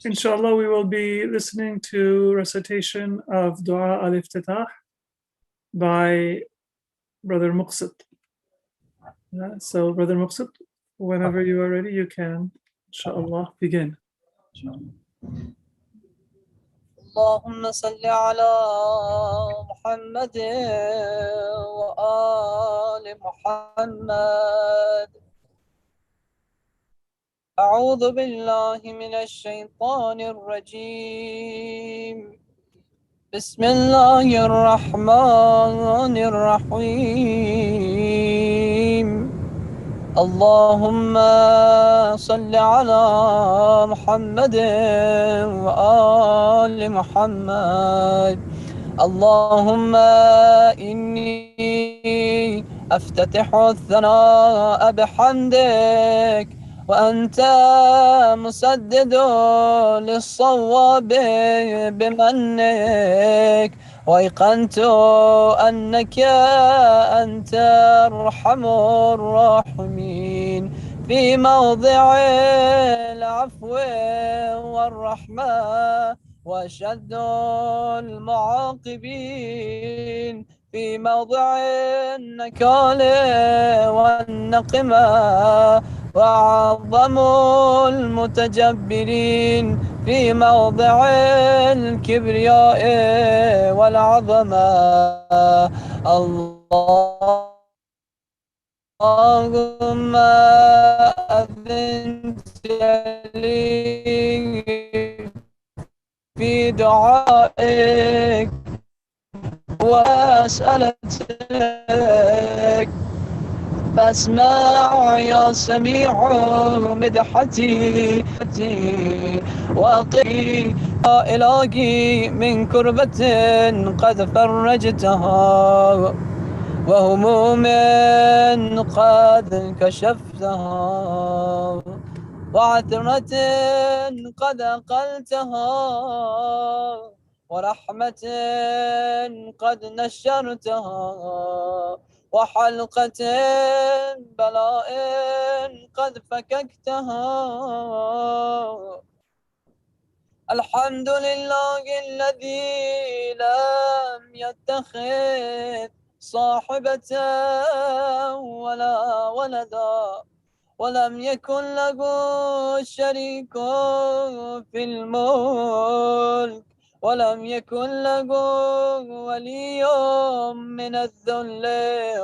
Inshallah, we will be listening to recitation of Dua al-Iftitah by Brother Muqsid. So, Brother Muqsid, whenever you are ready, you can, inshallah, begin. اللهم صل على محمد وآل محمد. أعوذ بالله من الشيطان الرجيم. بسم الله الرحمن الرحيم. اللهم صل على محمد وآل محمد. اللهم إني أفتتح الثناء بحمدك وأنت مسدد للصواب بمنك، وأيقنت أنك أنت أرحم الراحمين في موضع العفو والرحمة، وأشد المعاقبين في موضع النكال والنقمة، وأعظم المتجبرين في موضع الكبرياء والعظمة. اللهم أذنت لي في دعائك وأسألتك، فاسمع يا سميع مدحتي وقي يا إلهي من كربة قد فرجتها وهموم قد كشفتها وعثرة قد أقلتها ورحمة قد نشرتها وحلقة بلاء قد فككتها. الحمد لله الذي لم يتخذ صاحبة ولا ولدا، ولم يكن له شريك في الملك، ولم يكن له ولي من الذل،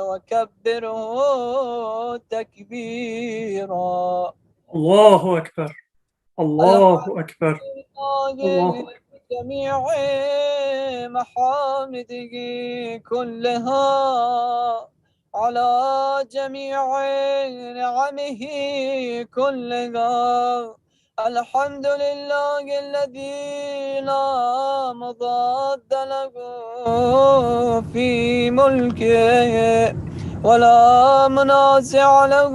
وكبره تكبيرا. الله أكبر، الله أكبر، الله. جميع محامده كلها على جميع نعمه كلها. الحمد لله الذي لا مضاد له في ملكه ولا منازع له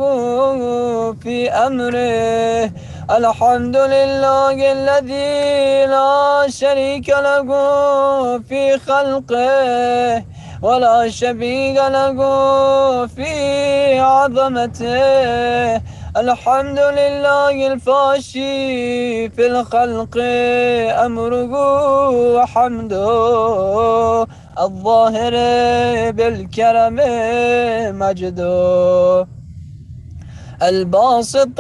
في أمره. الحمد لله الذي لا شريك له في خلقه ولا شبيه له في عظمته. الحمد لله الفاشي في الخلق أمره وحمده، الظاهر بالكرم مجده، الباسط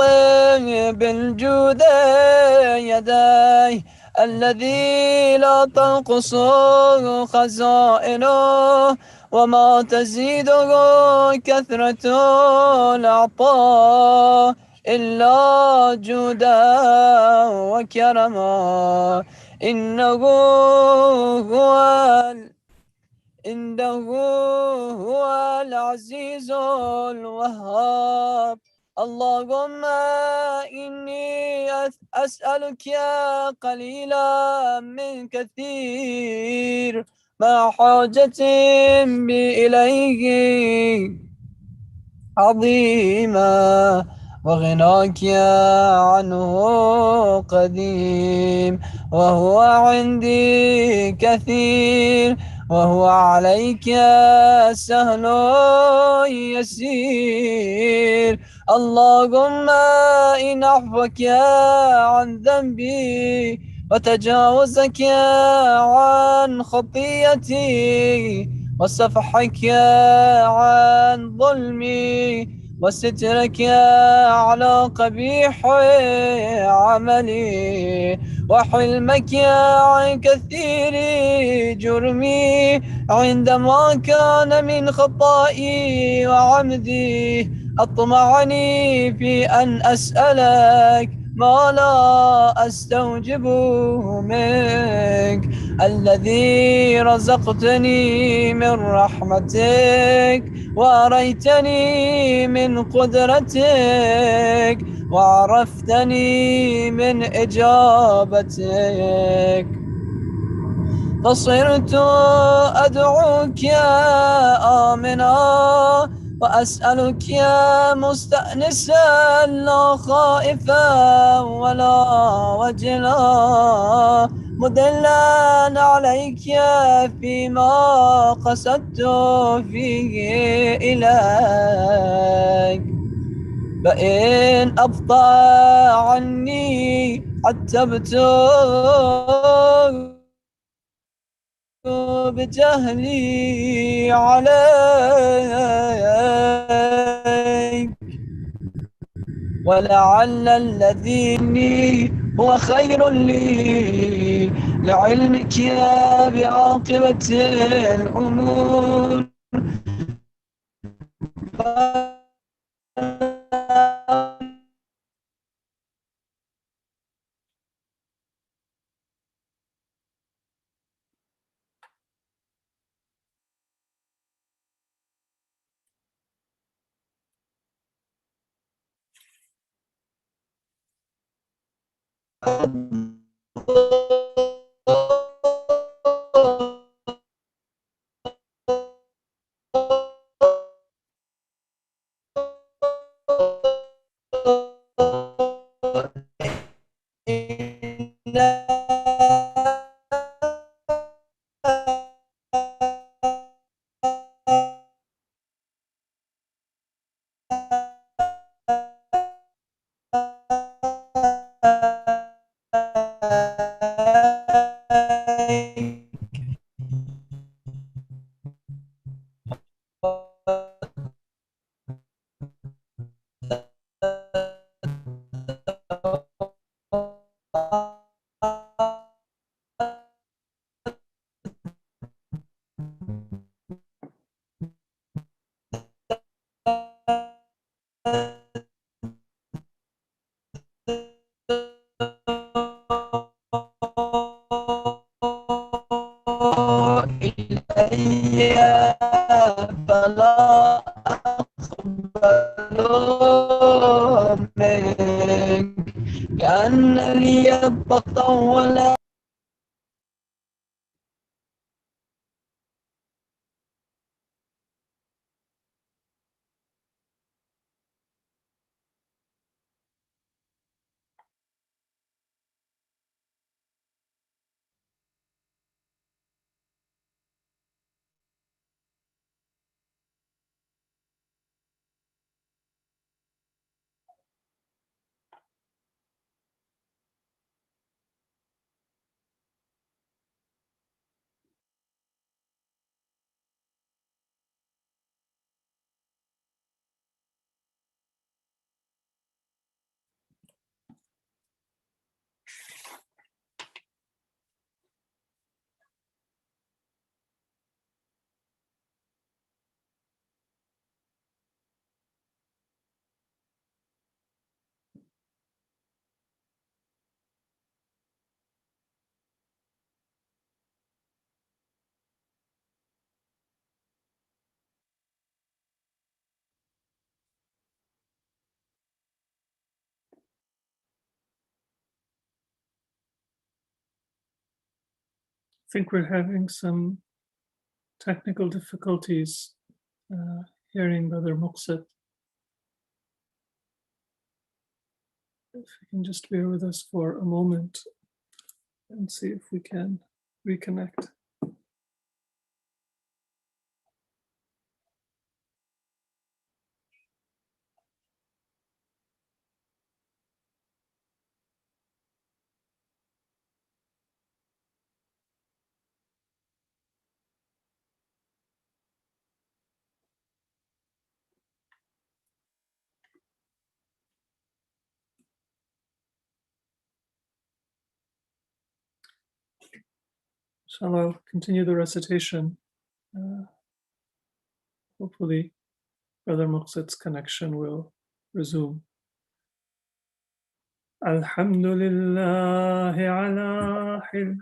بالجود يديه، الذي لا تنقص خزائنه وما تزيده كثرة العطاء إلا جودا وكرما. إنه هو العزيز الوهاب. اللهم إني أسألك قليلا من كثير مع حاجة بي إليه عظيما، وغناك عنه قديم، وهو عندي كثير، وهو عليك سهل يسير. كثير. اللهم إن عفوك عن ذنبي وتجاوزك عن خطيئتي وسفحك عن ظلمي وسترك على قبيح عملي وحلمك عن كثير جرمي عندما كان من خطائي وعمدي أطمعني في أن أسألك ما لا أستوجب منك الذي رزقتني من رحمتك وأريتني من قدرتك وعرفتني من إجابتك فصرت أدعوك يا آمنا وأسألك يا مستأنسا لا خائفا ولا وجلا مدلا عليك فيما قصدت فيه إليك فإن أبطأ عني عتبت بجهلي عليك ولعل الذي هو خير لي لعلمك يا بعاقبة الأمور إلي فلا أقبل منك كأن لي التطول. I think we're having some technical difficulties hearing Brother Muqsid. If you can just bear with us for a moment and see if we can reconnect. Inshallah, I'll continue the recitation. Hopefully, Brother Muqsid's connection will resume. Alhamdulillah ala hil.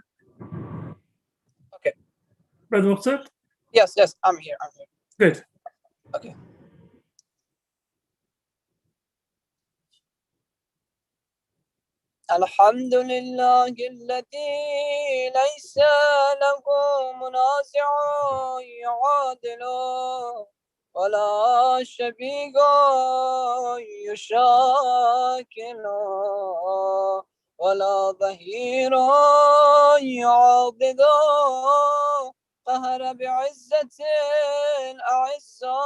Okay. Brother Muqsid? Yes, I'm here. Good. Okay. الحمد لله الذي ليس له منازع يعادله ولا شبيه يشاكله ولا ظهير يعاضده قهر بعزة الأعزة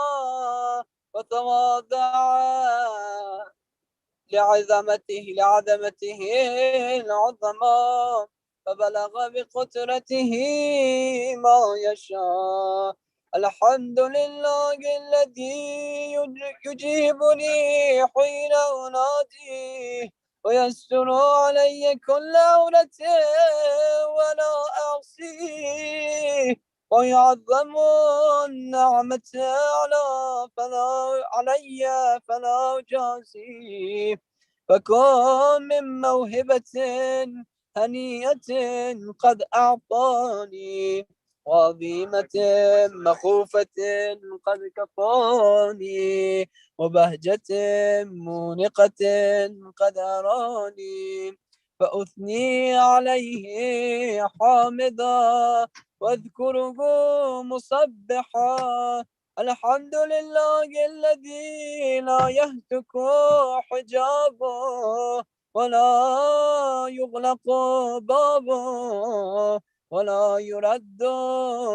وتواضع لعظمته العظمى فبلغ بقدرته ما يشاء الحمد لله الذي يجيبني حين أناديه ويستر علي كل عورة ولا أعصيه ويعظم النعمة علي فلا أجازيه فكن من موهبة هنيئة قد أعطاني وعظيمة مخوفة قد كفاني وبهجة مونقة قد أراني فأثني عليه حامدا واذكره مصبحا الحمد لله الذي لا يهتك حجابه ولا يغلق بابه ولا يرد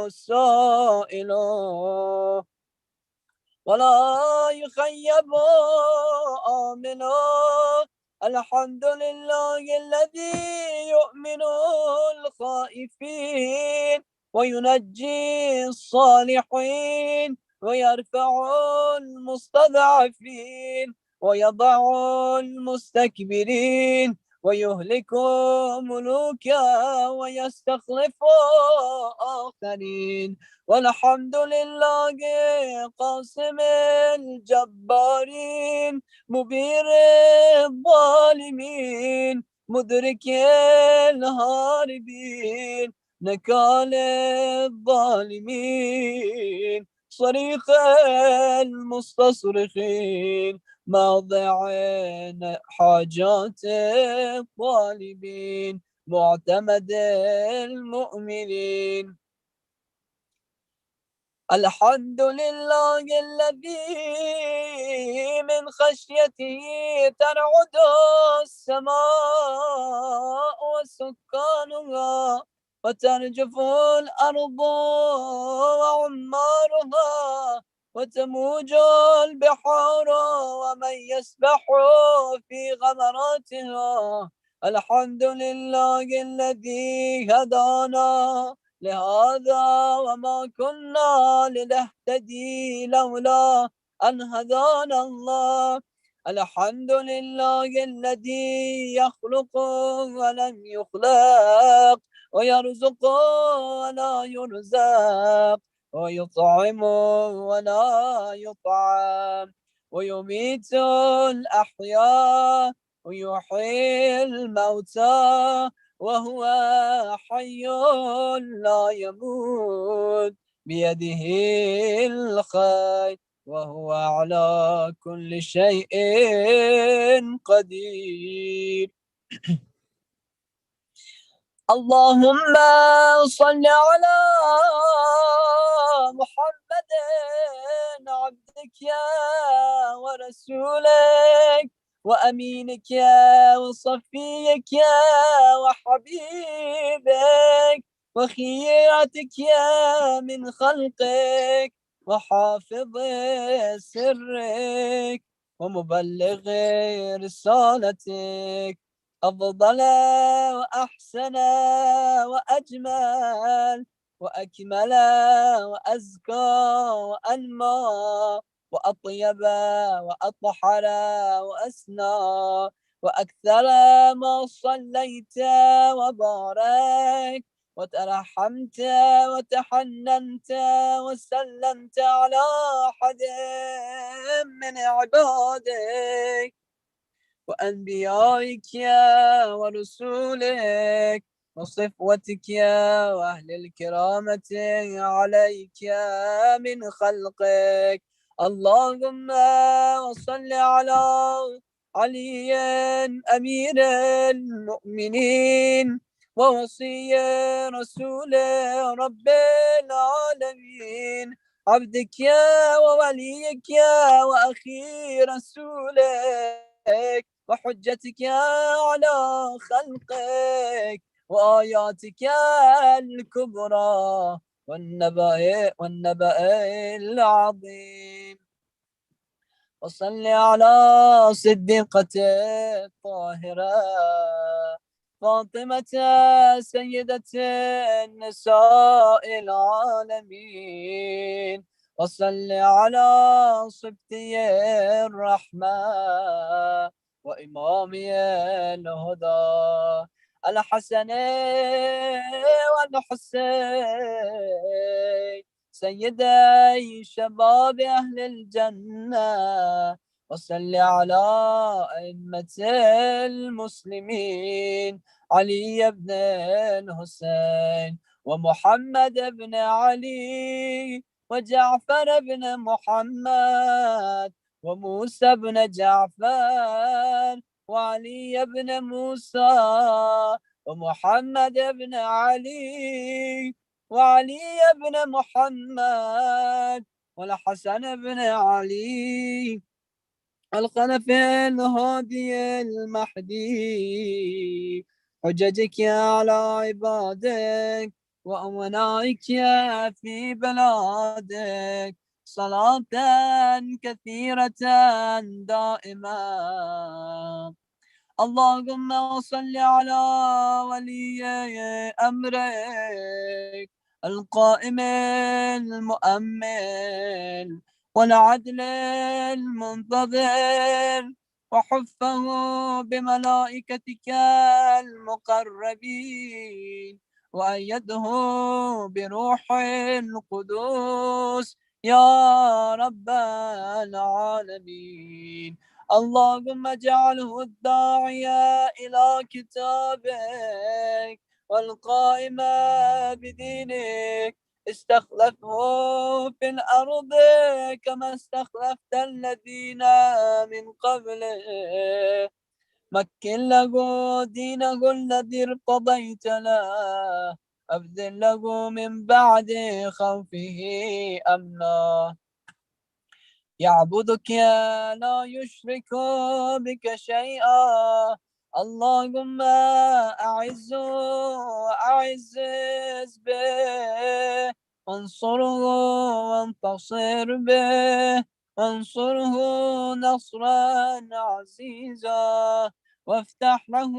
السائل ولا يخيب آمنا الحمد لله الذي يؤمن الخائفين وينجي الصالحين ويرفع المستضعفين ويضع المستكبرين ويهلك ملوكا ويستخلف آخرين والحمد لله قاسم الجبارين مبير الظالمين مدرك الهاربين نكال الظالمين صريخ المستصرخين موضع حاجات الطالبين معتمد المؤمنين الحمد لله الذي من خشيته ترعد السماء وسكانها وترجف الأرض وعمارها وتموج البحار ومن يسبح في غمراتها الحمد لله الذي هدانا لهذا وما كنا لنهتدي لولا أن هدانا الله الحمد لله الذي يخلق ولم يخلق ويرزق ولا يرزق ويطعم ولا يطعم ويميت الأحياء ويحيي الموتى وهو حي لا يموت بيده الخير وهو على كل شيء قدير اللهم صل على محمد عبدك ورسولك وأمينك وصفيك وحبيبك وخيرتك من خلقك وحافظ سرك ومبلغ رسالتك أفضل وأحسن وأجمل وأكمل وأزكى وأنمى وأطيب وأطهر وأسنى وأكثر ما صليت وبارك وترحمت وتحننت وسلمت على أحد من عبادك وأنبيائك ورسولك وصفوتك وأهل الكرامة عليك من خلقك. اللهم وصل على علي أمير المؤمنين ووصي رسول رب العالمين، عبدك ووليك وأخي رسولك وحجتك على خلقك وآياتك الكبرى والنبأ العظيم. وصل على صديقة الطاهرة فاطمة سيدة النساء العالمين. وصل على صبتي الرحمة وإمامي الهدى الحسن والحسين سيدي شباب أهل الجنة. وصل على أئمة المسلمين علي بن الحسين ومحمد بن علي وجعفر بن محمد وموسى بن جعفر وعلي بن موسى ومحمد بن علي وعلي بن محمد والحسن بن علي الخلف الهادي المهدي. حججك على عبادك وأمنائك في بلادك صلاة كثيرة دائمة. اللهم صل على ولي أمرك القائم المؤمن والعدل المنتظر وحفه بملائكتك المقربين وأيده بروح القدوس يا رب العالمين. اللهم اجعله الداعية إلى كتابك والقائم بدينك استخلفه في الأرض كما استخلفت الذين من قبله. مكن له دينه الذي ارتضيت له أبذل له من بعد خوفه أمنا. يعبدك لا يشرك بك شيئا. اللهم أعز به وانصره وانتصر به وانصره نصرا عزيزا وافتح له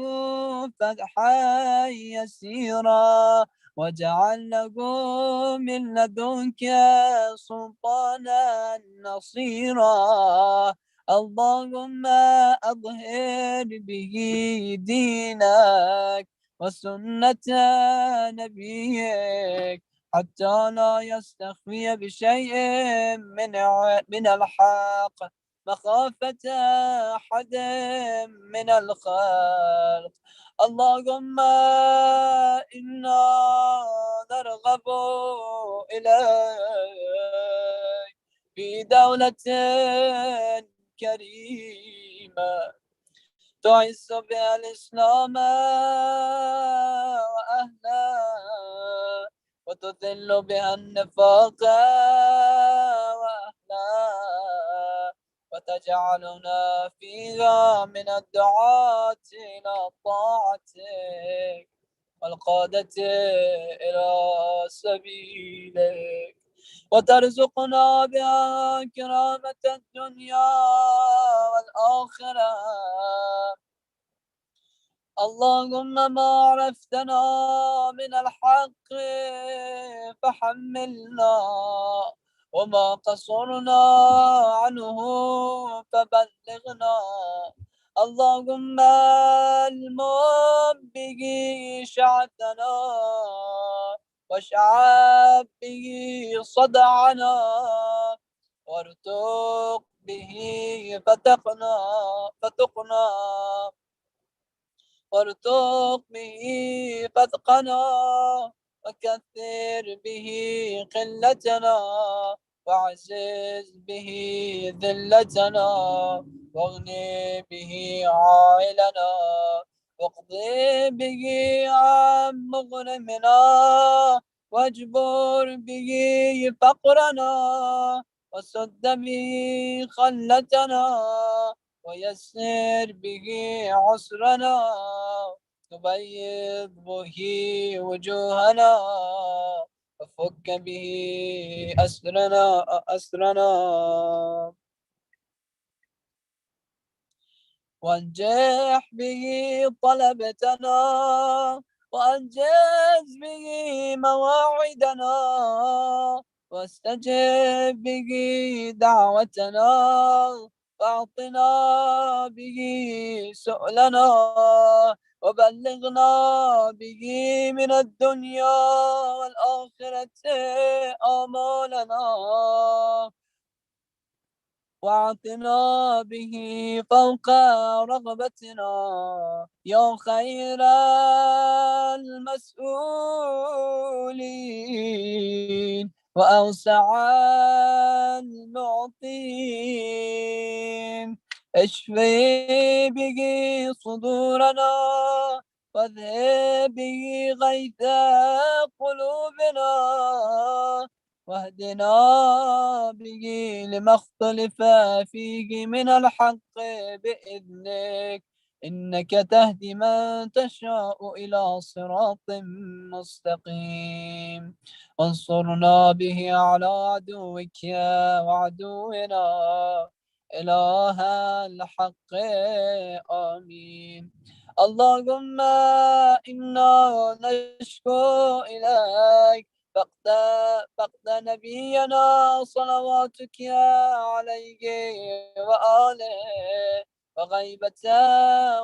فتحا يسيرا واجعل له من لدنك سلطانا نصيرا. اللهم أظهر به دينك وسنة نبيك حتى لا يستخفي بشيء من الحق مخافة أحد من الخلق. اللهم إنا نرغب إليك في دولة كريمة تعز بها الإسلام وأهله وتذل بها النفاق وأهله وتجعلنا فيها من الدعاة إلى طاعتك والقادة إلى سبيلك وترزقنا بها كرامة الدنيا والآخرة. اللهم ما عرفتنا من الحق فحملنا وما قصرنا عنه فبلغنا. اللهم المم به شعثنا واشعب به صدعنا وارتق به فتقنا وارتق به فتقنا وكثر به قلتنا وعزز به ذلتنا واغني به عائلنا واقضي به عن مغنمنا واجبر به فقرنا وسد به خلتنا ويسر به عسرنا تبيض به وجوهنا وفك به أسرنا وانجح به طلبتنا وأنجز به مواعدنا واستجب به دعوتنا وأعطنا به سؤلنا وبلغنا به من الدنيا والآخرة آمالنا واعطنا به فوق رغبتنا يا خير المسؤولين وأوسع المعطين اشفي به صدورنا واذهب به غيث قلوبنا واهدنا به لما اختلف فيه من الحق بإذنك إنك تهدي من تشاء إلى صراط مستقيم وانصرنا به على عدوك وعدونا إله الحق آمين اللهم إنا نشكو إليك فقد نبينا صلواتك عليه وآله وغيبة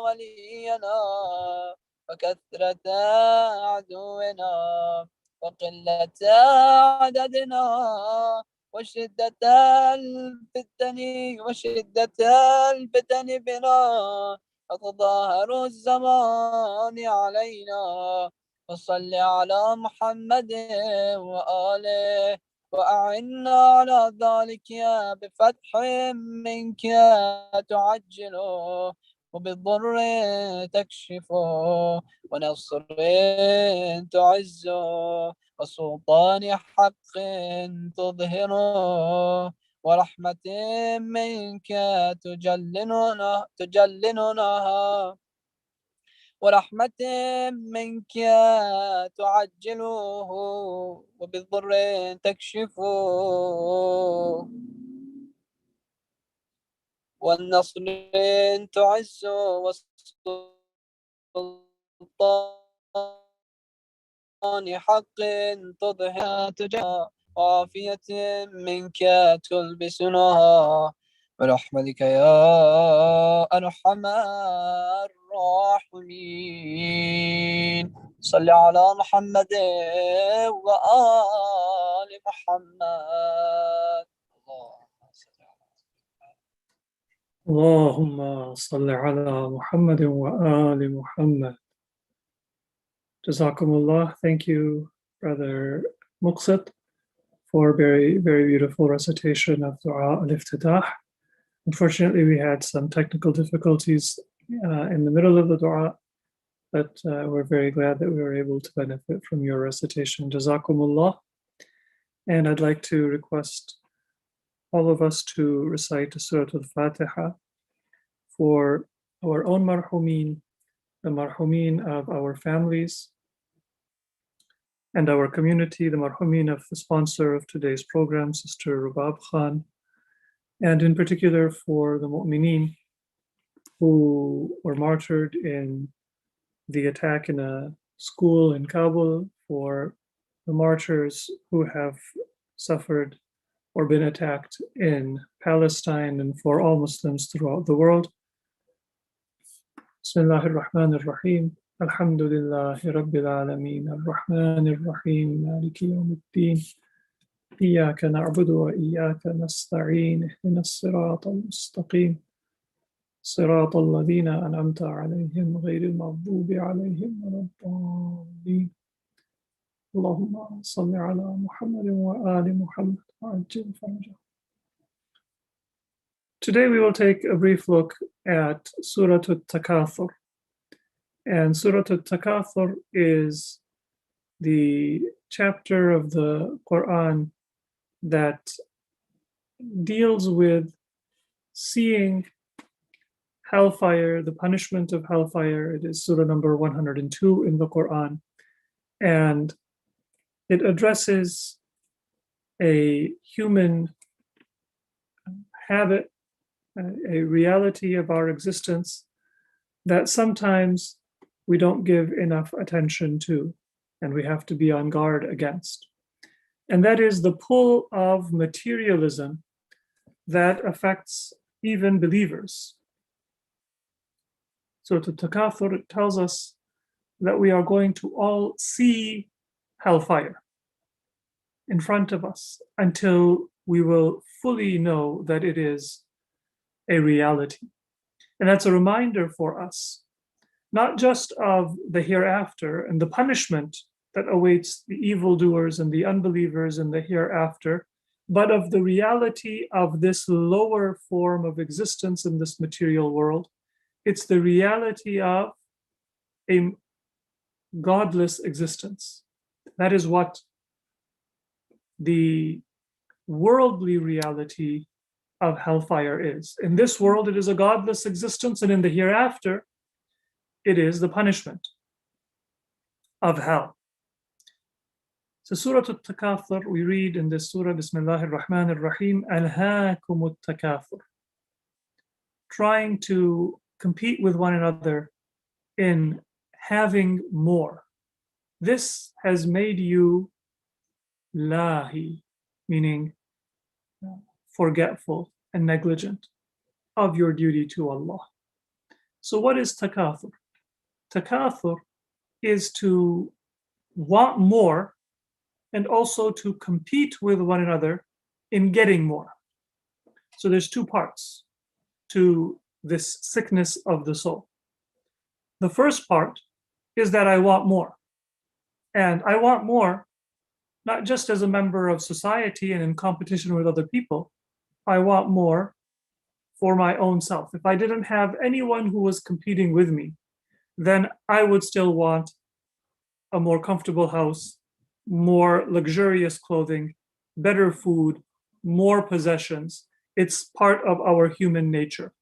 ولينا وكثرة عدونا وقلة عددنا وشدة الفتن بنا وتظاهر الزمان علينا وصل على محمد وآله وأعنا على ذلك بفتح منك تعجله وبالضر تكشفه ونصر تعزه وسلطان حق تظهره ورحمة منك تجلنها ورحمة منك تعجله وبالضر تكشفه والنصر تعزه والسلطان حق تظهر تجاه وعافية منك تلبسنها برحمتك يا أرحم الراحمين صل على محمد وآل محمد اللهم صل على محمد وآل محمد. Jazakumullah. Thank you, Brother Muqsat, for very, very beautiful recitation of Dua al-Iftitah. Unfortunately, we had some technical difficulties in the middle of the dua, but we're very glad that we were able to benefit from your recitation. Jazakumullah. And I'd like to request all of us to recite Surah Al-Fatiha for our own marhumin, the marhumin of our families, and our community, the marhumin of the sponsor of today's program, Sister Rubab Khan, and in particular for the mu'mineen who were martyred in the attack in a school in Kabul, for the martyrs who have suffered or been attacked in Palestine, and for all Muslims throughout the world. بسم الله الرحمن الرحيم الحمد لله رب العالمين الرحمن الرحيم مالك يوم الدين إياك نعبد وإياك نستعين اهدنا الصراط المستقيم صراط الذين أنعمت عليهم غير المغضوب عليهم ولا الضالين اللهم صل على محمد وآل محمد وعجل فرجهم. Today we will take a brief look at Surah Al-Takathur. And Surah Al-Takathur is the chapter of the Quran that deals with seeing hellfire, the punishment of hellfire. It is Surah number 102 in the Quran. And it addresses a human habit, a reality of our existence that sometimes we don't give enough attention to, and we have to be on guard against. And that is the pull of materialism that affects even believers. So to Takathur tells us that we are going to all see hellfire in front of us until we will fully know that it is a reality. And that's a reminder for us, not just of the hereafter and the punishment that awaits the evildoers and the unbelievers in the hereafter, but of the reality of this lower form of existence in this material world. It's the reality of a godless existence. That is what the worldly reality of hellfire is. In this world, it is a godless existence, and in the hereafter, it is the punishment of hell. So Surah Al-Takathur, we read in this surah, Bismillahir Rahmanir Rahim, Alhaakumut Takathur, trying to compete with one another in having more. This has made you lahi, meaning forgetful and negligent of your duty to Allah. So what is takathur? Takathur is to want more and also to compete with one another in getting more. So there's two parts to this sickness of the soul. The first part is that I want more. And I want more not just as a member of society and in competition with other people. I want more for my own self. If I didn't have anyone who was competing with me, then I would still want a more comfortable house, more luxurious clothing, better food, more possessions. It's part of our human nature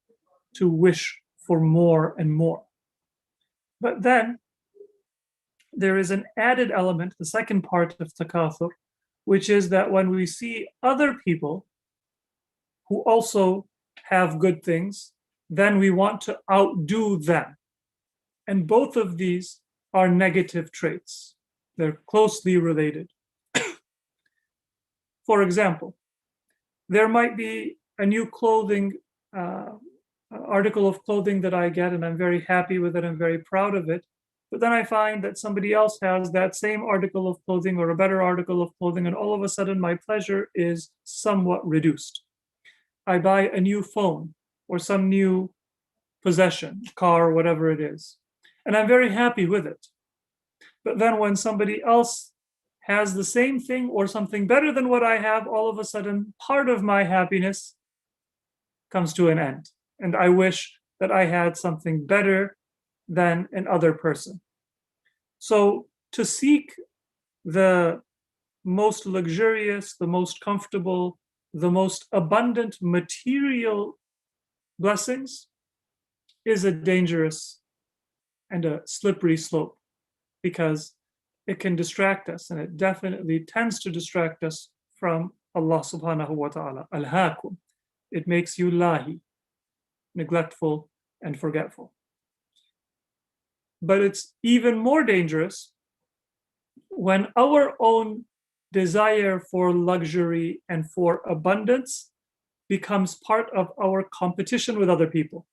to wish for more and more. But then there is an added element, the second part of takathur, which is that when we see other people who also have good things, then we want to outdo them. And both of these are negative traits. They're closely related. For example, there might be a new article of clothing that I get, and I'm very happy with it, I'm very proud of it. But then I find that somebody else has that same article of clothing or a better article of clothing, and all of a sudden my pleasure is somewhat reduced. I buy a new phone or some new possession, car, whatever it is, and I'm very happy with it. But then when somebody else has the same thing or something better than what I have, all of a sudden part of my happiness comes to an end. And I wish that I had something better than another person. So to seek the most luxurious, the most comfortable, the most abundant material blessings is a dangerous and a slippery slope, because it can distract us, and it definitely tends to distract us from Allah subhanahu wa ta'ala. Al-Hakum. It makes you lahi, neglectful and forgetful. But it's even more dangerous when our own desire for luxury and for abundance becomes part of our competition with other people.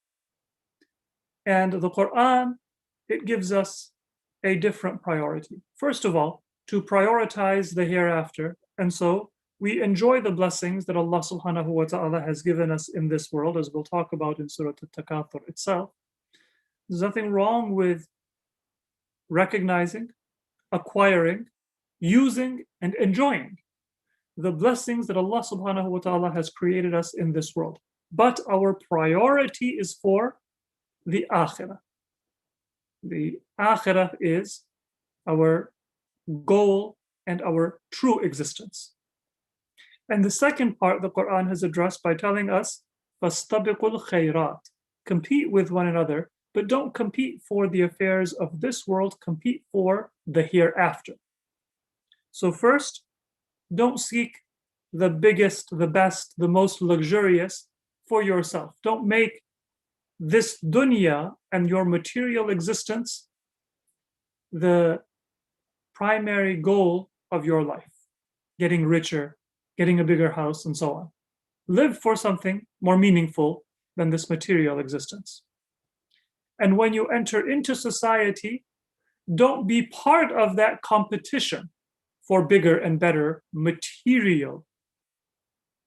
And the Quran, it gives us a different priority. First of all, to prioritize the hereafter. And so we enjoy the blessings that Allah subhanahu wa ta'ala has given us in this world, as we'll talk about in Surah Al-Takathur itself. There's nothing wrong with recognizing, acquiring, using, and enjoying the blessings that Allah subhanahu wa ta'ala has created us in this world. But our priority is for the akhirah. The akhirah is our goal and our true existence. And the second part the Quran has addressed by telling us, فَاسْتَبِقُوا الْخَيْرَاتِ, compete with one another, but don't compete for the affairs of this world, compete for the hereafter. So first, don't seek the biggest, the best, the most luxurious for yourself. Don't make this dunya and your material existence the primary goal of your life, getting richer, getting a bigger house, and so on. Live for something more meaningful than this material existence. And when you enter into society, don't be part of that competition for bigger and better material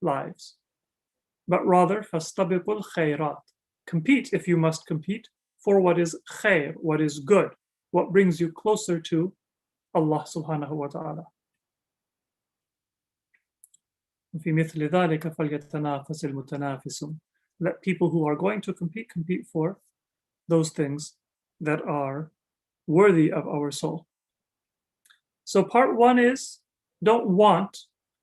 lives, but rather فَاسْتَبِقُوا الْخَيْرَاتِ, compete if you must compete for what is khair, what is good, what brings you closer to Allah subhanahu wa ta'ala. فِي مِثْلِ ذَلِكَ فَلْيَتَنَافَسِ الْمُتَنَافِسُونَ. Let people who are going to compete, compete for those things that are worthy of our soul. So part one is, don't want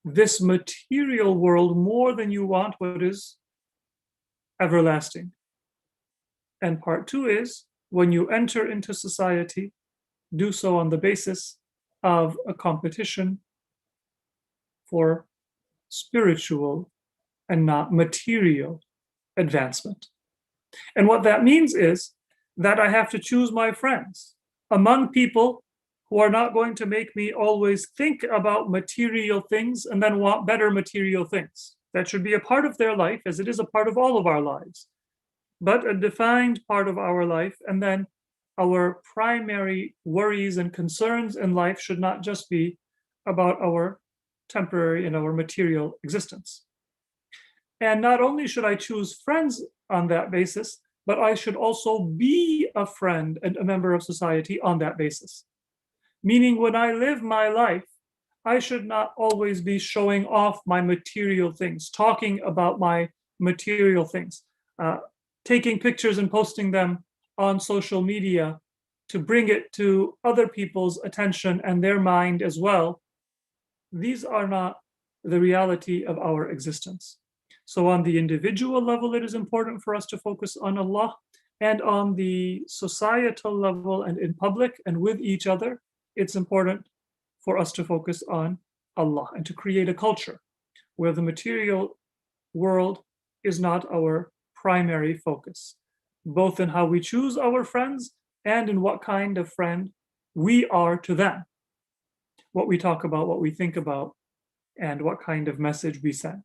this material world more than you want what is everlasting. And part two is, when you enter into society, do so on the basis of a competition for spiritual and not material advancement. And what that means is that I have to choose my friends among people who are not going to make me always think about material things and then want better material things. That should be a part of their life, as it is a part of all of our lives, but a defined part of our life. And then our primary worries and concerns in life should not just be about our temporary and our material existence. And not only should I choose friends on that basis, but I should also be a friend and a member of society on that basis. Meaning, when I live my life, I should not always be showing off my material things, talking about my material things, taking pictures and posting them on social media to bring it to other people's attention and their mind as well. These are not the reality of our existence. So on the individual level, it is important for us to focus on Allah, and on the societal level and in public and with each other, it's important for us to focus on Allah and to create a culture where the material world is not our primary focus, both in how we choose our friends and in what kind of friend we are to them, what we talk about, what we think about, and what kind of message we send.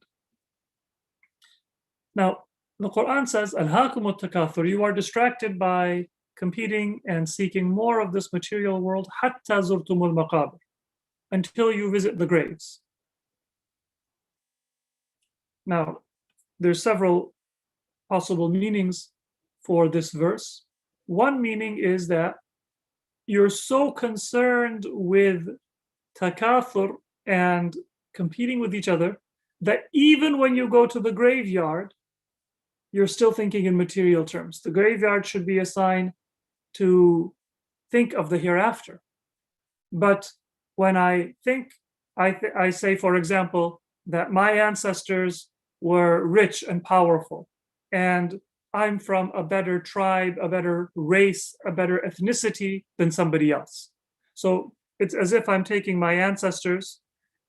Now, the Quran says, "Alhaakum at-takathur," you are distracted by competing and seeking more of this material world, hatta zurtumul maqabir, until you visit the graves. Now, there's several possible meanings for this verse. One meaning is that you're so concerned with takathur and competing with each other that even when you go to the graveyard, you're still thinking in material terms. The graveyard should be a sign to think of the hereafter. But when I think, I say, for example, that my ancestors were rich and powerful, and I'm from a better tribe, a better race, a better ethnicity than somebody else. So it's as if I'm taking my ancestors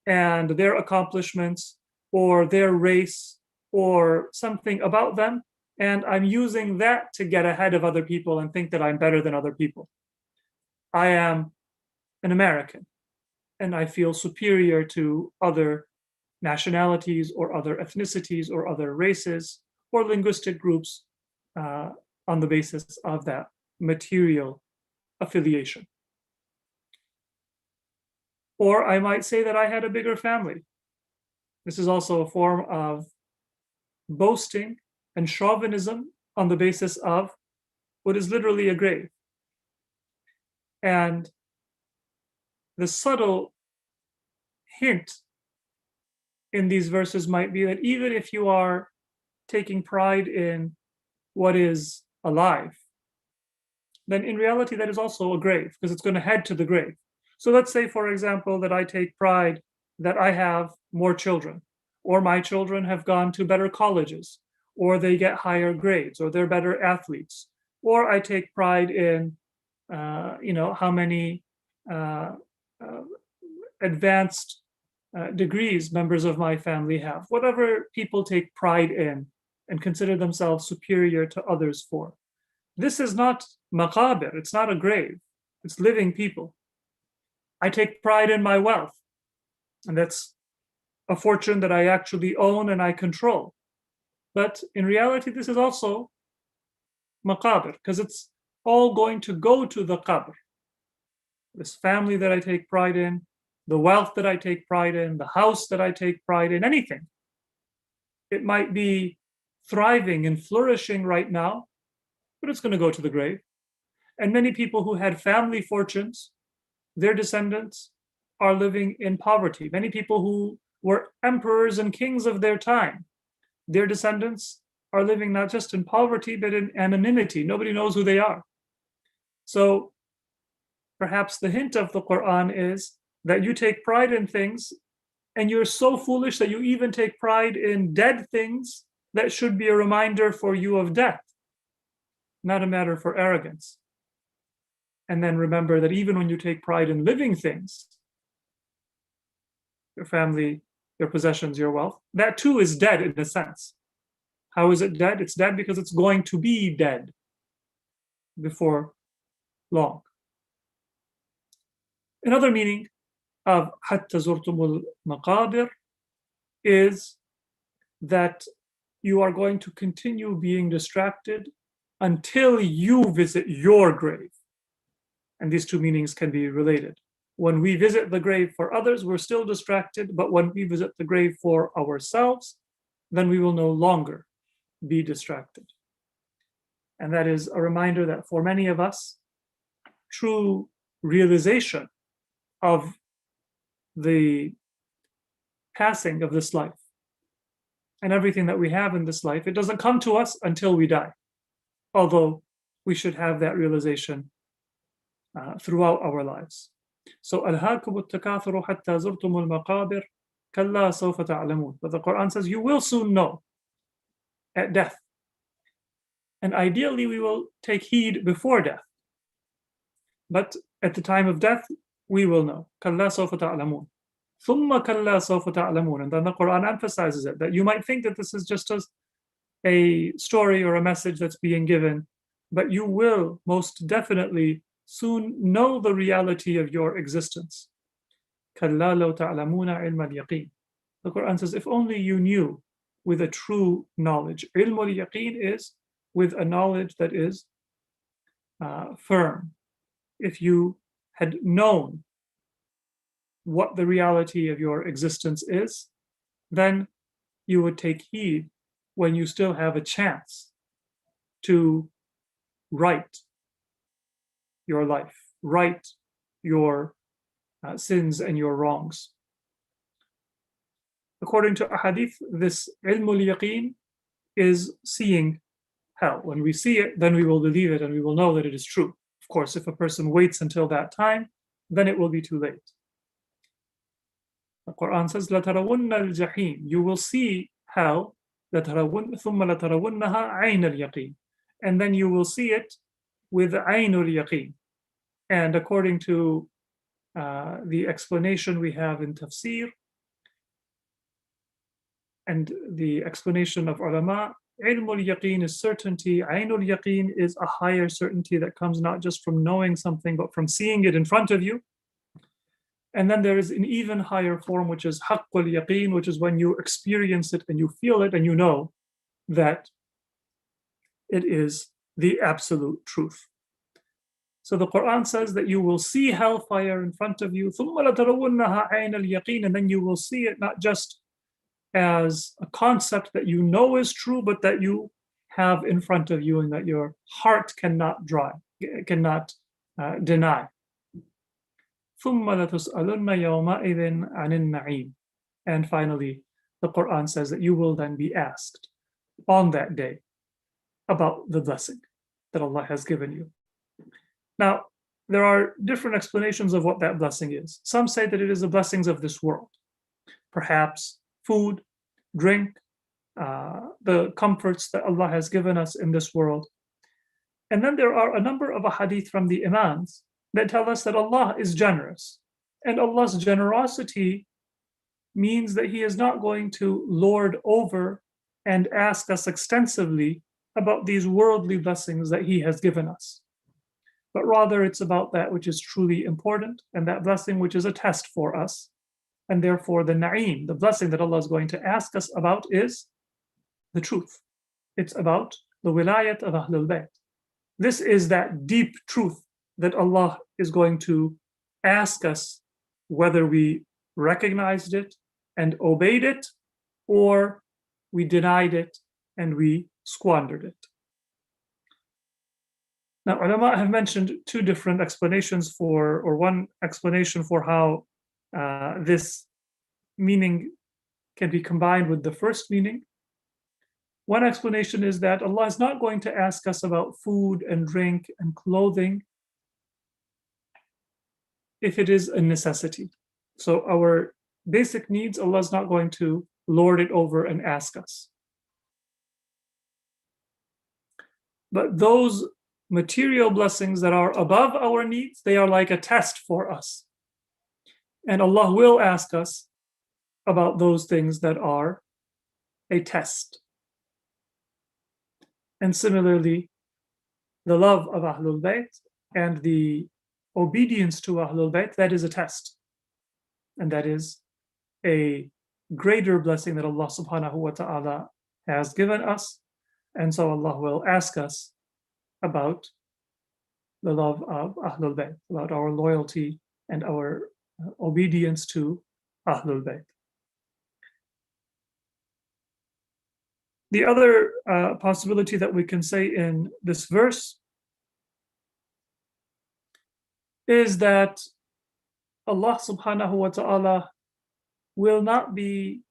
and their accomplishments or their race or something about them, and I'm using that to get ahead of other people and think that I'm better than other people. I am an American, and I feel superior to other nationalities or other ethnicities or other races or linguistic groups on the basis of that material affiliation. Or I might say that I had a bigger family. This is also a form of boasting and chauvinism on the basis of what is literally a grave. And the subtle hint in these verses might be that even if you are taking pride in what is alive, then in reality that is also a grave, because it's going to head to the grave. So let's say, for example, that I take pride that I have more children, or my children have gone to better colleges, or they get higher grades, or they're better athletes, or I take pride in how many advanced degrees members of my family have. Whatever people take pride in and consider themselves superior to others for. This is not maqabir, it's not a grave, it's living people. I take pride in my wealth, and that's a fortune that I actually own and I control. But in reality, this is also maqabir, because it's all going to go to the qabr. This family that I take pride in, the wealth that I take pride in, the house that I take pride in, anything. It might be thriving and flourishing right now, but it's going to go to the grave. And many people who had family fortunes, their descendants are living in poverty. Many people who were emperors and kings of their time, their descendants are living not just in poverty, but in anonymity. Nobody knows who they are. So perhaps the hint of the Quran is that you take pride in things, and you're so foolish that you even take pride in dead things that should be a reminder for you of death, not a matter for arrogance. And then remember that even when you take pride in living things, your family, your possessions, your wealth, that too is dead in a sense. How is it dead? It's dead because it's going to be dead before long. Another meaning of حتى زرتم المقابر is that you are going to continue being distracted until you visit your grave. And these two meanings can be related. When we visit the grave for others, we're still distracted, but when we visit the grave for ourselves, then we will no longer be distracted. And that is a reminder that for many of us, true realization of the passing of this life and everything that we have in this life, it doesn't come to us until we die. Although we should have that realization throughout our lives. So, أَلْهَاكُمُ التَّكَاثُرُ حَتَّى زُرْتُمُ الْمَقَابِرَ كَلَّا سَوْفَ تَعْلَمُونَ. But the Quran says you will soon know at death. And ideally we will take heed before death. But at the time of death, we will know. كَلَّا سَوْفَ تَعْلَمُونَ ثُمَّ كَلَّا سَوْفَ تَعْلَمُونَ. And then the Quran emphasizes it, that you might think that this is just a story or a message that's being given, but you will most definitely soon know the reality of your existence. كَلَّا لَوْ تَعْلَمُونَ عِلْمَ الْيَقِينِ. The Quran says, if only you knew with a true knowledge. علم اليقين is with a knowledge that is firm. If you had known what the reality of your existence is, then you would take heed when you still have a chance to right your life, right your sins and your wrongs. According to a hadith, this ilmul yaqeen is seeing hell. When we see it, then we will believe it and we will know that it is true. Of course, if a person waits until that time, then it will be too late. The Quran says, لَتَرَوُنَّ الْجَحِيمِ. You will see hell, ثُمَّ لَتَرَوُنَّهَا عَيْنَ الْيَقِينِ. And then you will see it with عَيْنُ الْيَقِينِ. And according to the explanation we have in tafsir, and the explanation of ulama, ilmul yaqeen is certainty, ainul yaqeen is a higher certainty that comes not just from knowing something, but from seeing it in front of you. And then there is an even higher form, which is haqqul yaqeen, which is when you experience it and you feel it and you know that it is the absolute truth. So the Quran says that you will see hellfire in front of you, ثُمَّ لَتَرَوُنَّهَا عَيْنَ الْيَقِينِ, and then you will see it not just as a concept that you know is true, but that you have in front of you and that your heart cannot deny. ثُمَّ لَتُسْأَلُنَّ يَوْمَئِذٍ عَنِ النَّعِيمِ. And finally, the Quran says that you will then be asked on that day about the blessing that Allah has given you. Now, there are different explanations of what that blessing is. Some say that it is the blessings of this world, perhaps food, drink, the comforts that Allah has given us in this world. And then there are a number of ahadith from the Imams that tell us that Allah is generous. And Allah's generosity means that He is not going to lord over and ask us extensively about these worldly blessings that He has given us. But rather it's about that which is truly important, and that blessing which is a test for us. And therefore the na'im, the blessing that Allah is going to ask us about, is the truth. It's about the wilayat of Ahlul Bayt. This is that deep truth that Allah is going to ask us whether we recognized it and obeyed it, or we denied it and we squandered it. Now, ulama have mentioned two different explanations for, or one explanation for how this meaning can be combined with the first meaning. One explanation is that Allah is not going to ask us about food and drink and clothing if it is a necessity. So our basic needs, Allah is not going to lord it over and ask us. But those material blessings that are above our needs, they are like a test for us. And Allah will ask us about those things that are a test. And similarly, the love of Ahlul Bayt and the obedience to Ahlul Bayt, that is a test. And that is a greater blessing that Allah subhanahu wa ta'ala has given us. And so Allah will ask us about the love of Ahlul Bayt, about our loyalty and our obedience to Ahlul Bayt. The other possibility that we can say in this verse is that Allah subhanahu wa ta'ala will not be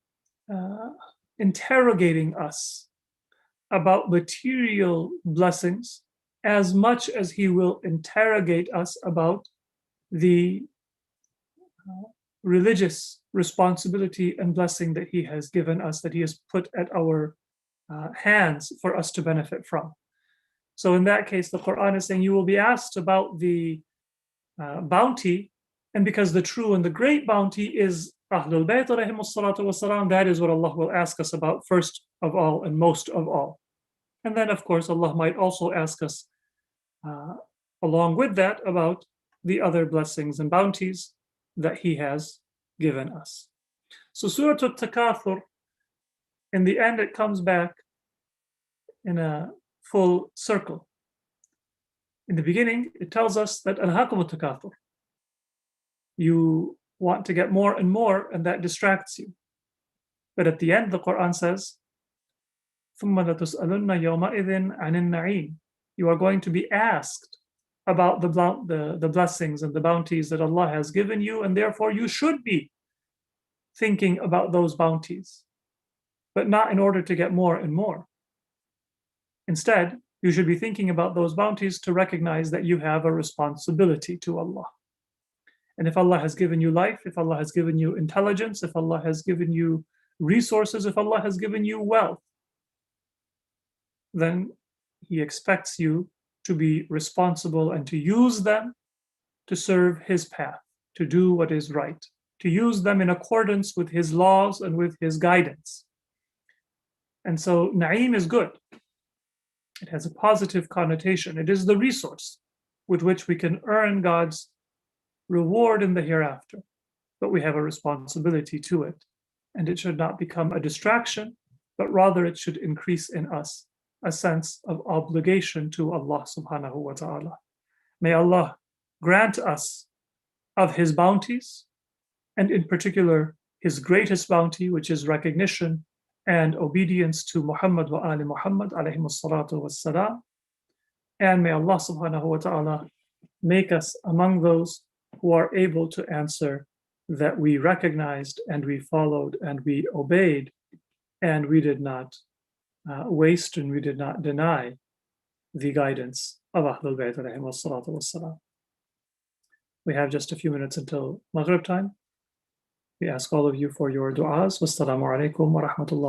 interrogating us about material blessings as much as He will interrogate us about the religious responsibility and blessing that He has given us, that He has put at our hands for us to benefit from. So in that case, the Quran is saying you will be asked about the bounty, and because the true and the great bounty is Ahlul Bayt alayhimus salatu wasalam, that is what Allah will ask us about first of all and most of all. And then of course Allah might also ask us along with that about the other blessings and bounties that He has given us. So Surah At-Takathur, in the end it comes back in a full circle. In the beginning it tells us that Alhaakum At-Takathur, you want to get more and more, and that distracts you. But at the end the Quran says, ثُمَّ لَتُسْأَلُنَّ يَوْمَئِذٍ عَنِ النَّعِيمِ, you are going to be asked about the blessings and the bounties that Allah has given you, and therefore you should be thinking about those bounties, but not in order to get more and more. Instead, you should be thinking about those bounties to recognize that you have a responsibility to Allah. And if Allah has given you life, if Allah has given you intelligence, if Allah has given you resources, if Allah has given you wealth, then He expects you to be responsible and to use them to serve His path, to do what is right, to use them in accordance with His laws and with His guidance. And so na'im is good. It has a positive connotation. It is the resource with which we can earn God's reward in the hereafter. But we have a responsibility to it. And it should not become a distraction, but rather it should increase in us a sense of obligation to Allah subhanahu wa ta'ala. May Allah grant us of His bounties, and in particular, His greatest bounty, which is recognition and obedience to Muhammad wa ali Muhammad alayhimus salatu wassalam. And may Allah subhanahu wa ta'ala make us among those who are able to answer that we recognized and we followed and we obeyed, and we did not waste and we did not deny the guidance of Ahlul Bayt alayhimus salatu wassalam. We have just a few minutes until Maghrib time. We ask all of you for your du'as. Wassalamu alaikum wa rahmatullah.